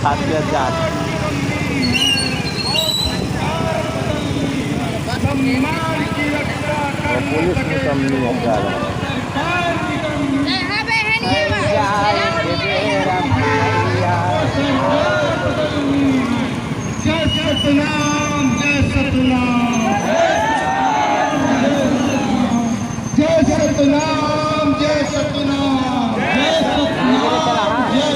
खासियत जात पुलिस में कम नहीं है ज़्यादा। जय सतनाम जय सतनाम जय सतनाम जय सतनाम जय सतनाम जय सतनाम जय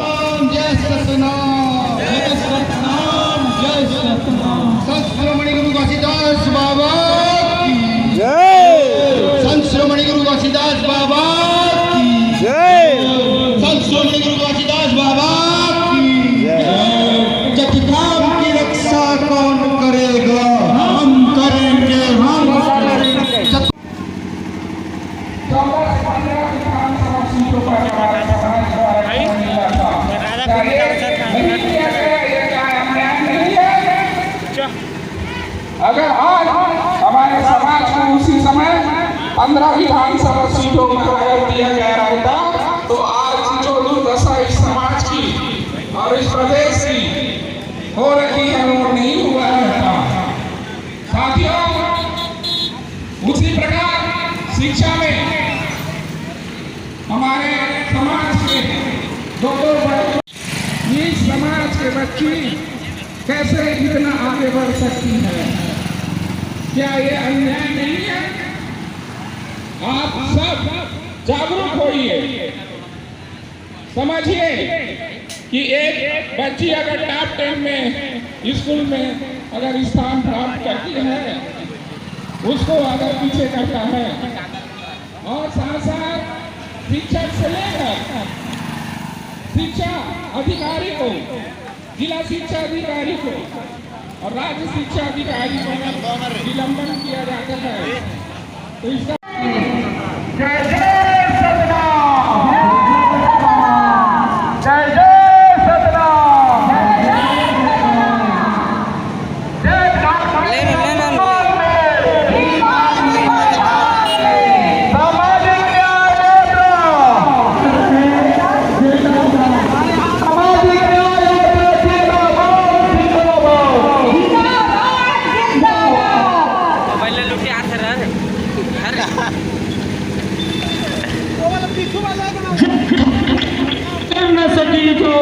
सतनाम जय सतनाम जय सतनाम जय सतनाम। संत शिरोमणि गुरु घासीदास बाबा की जय। संत शिरोमणि गुरु घासीदास बाबा की जय। संत शिरोमणि गुरु घासीदास बाबा की जय। जब काम की रक्षा कौन करेगा, हम करेंगे, हम करेंगे। अगर आज हमारे समाज को उसी समय 15 विधानसभा सीटों में अगर दिया गया रहता तो आज जो दुर्दशा इस समाज की और इस प्रदेश की हो रही है वो नहीं हुआ रहता। साथियों, उसी प्रकार शिक्षा में हमारे समाज के दो इस समाज के बच्ची कैसे इतना आगे बढ़ सकती है? क्या ये अन्याय नहीं है? आप सब जागरूक होइए, समझिए कि एक बच्ची अगर टॉप 10 में स्कूल में अगर स्थान प्राप्त करती है, उसको अगर पीछे करता है और साथ साथ शिक्षक से लेकर शिक्षा अधिकारी को, जिला शिक्षा अधिकारी को और राज्य शिक्षा अधिकारी को निलंबन किया जाता है। तो इसका जय जय सतनाम जय जय सतनाम जय सामाजिक न्याय कर न सकी जो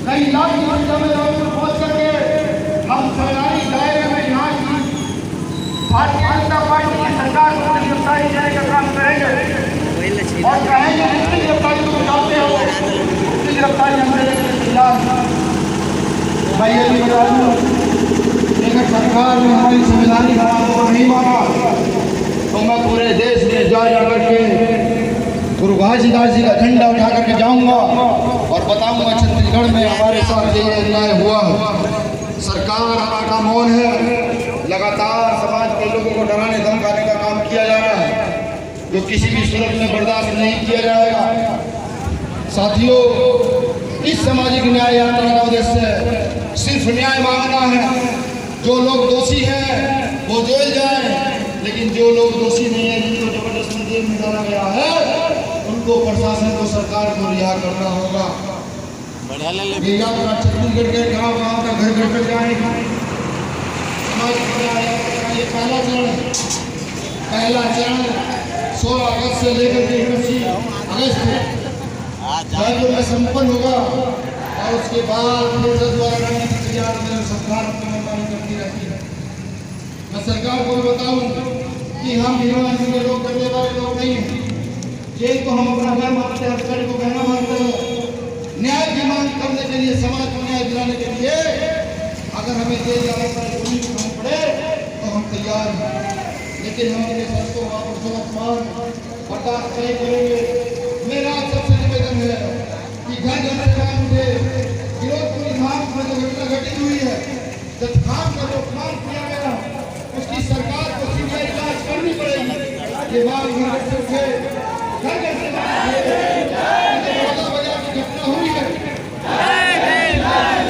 कई लाख की संख्या में लोगों को पहुंच करके हम सरकारी दायरे में यहाँ की भारतीय जनता पार्टी की सरकार को गिरफ्तारी देने का काम करेंगे और कहेंगे जितनी गिरफ्तारी को चाहते हो उतनी गिरफ्तारी हम देने के लिए तैयार हैं। मैं ये भी बता दूं, अगर सरकार ने हमारी संवैधानिक हकों को नहीं माना तो मैं पूरे देश में जा करके गुरु घासीदास जी का झंडा उठा करके जाऊंगा और बताऊंगा छत्तीसगढ़ में हमारे साथ ये अन्याय हुआ। सरकार का मौन है, लगातार समाज के लोगों को डराने धमकाने का काम किया जा रहा है, जो किसी भी सूरत में बर्दाश्त नहीं किया जाएगा। साथियों, इस सामाजिक न्याय यात्रा का उद्देश्य सिर्फ न्याय मांगना है। जो लोग दोषी हैं वो जेल जाए, लेकिन जो लोग दोषी नहीं है, जिनको जबरदस्ती जेल में डाला गया है, उनको प्रशासन को, सरकार को रिहा करना होगा। छत्तीसगढ़ के गाँव का घर घर तक जाएगा। ये पहला चरण 16 अगस्त से लेकर के 29 अगस्त जयपुर में संपन्न होगा और उसके बाद द्वारा सरकार अपनी मनमानी करती रहती है। मैं सरकार को बताऊं कि हम भीमराव के लोग करने वाले लोग नहीं हैं। जेल को हम अपना घर मानते हैं, अधिकारी को कहना मानते हैं। न्याय की मांग करने के लिए, समाज को न्याय दिलाने के लिए अगर हमें जेल जाने पर पुलिस करनी पड़े तो हम तैयार हैं, लेकिन हम अपने संतों का बर्दाश्त नहीं करेंगे। मेरा सबसे निवेदन है कि या जैसे मुझे फिरोजपुर धाम में जो घटना घटित हुई है, जब धाम का जो अपमान किया गया उसकी सरकार को सीबीआई जांच करनी पड़ेगी। ये बात घर से उठे, घर से बजा की घटना हुई है,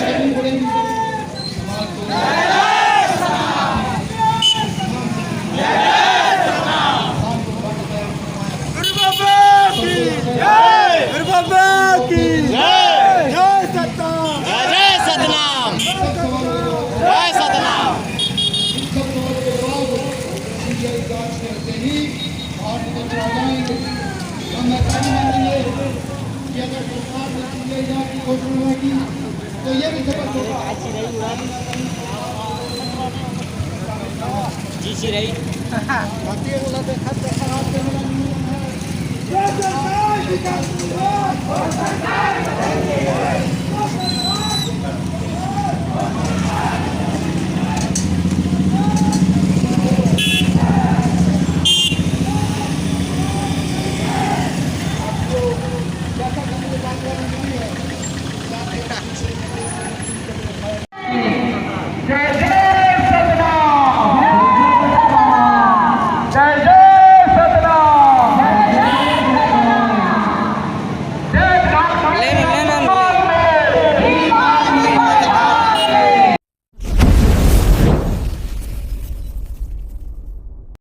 करनी पड़ेगी। तो ये भी खबर होगा जीसी रही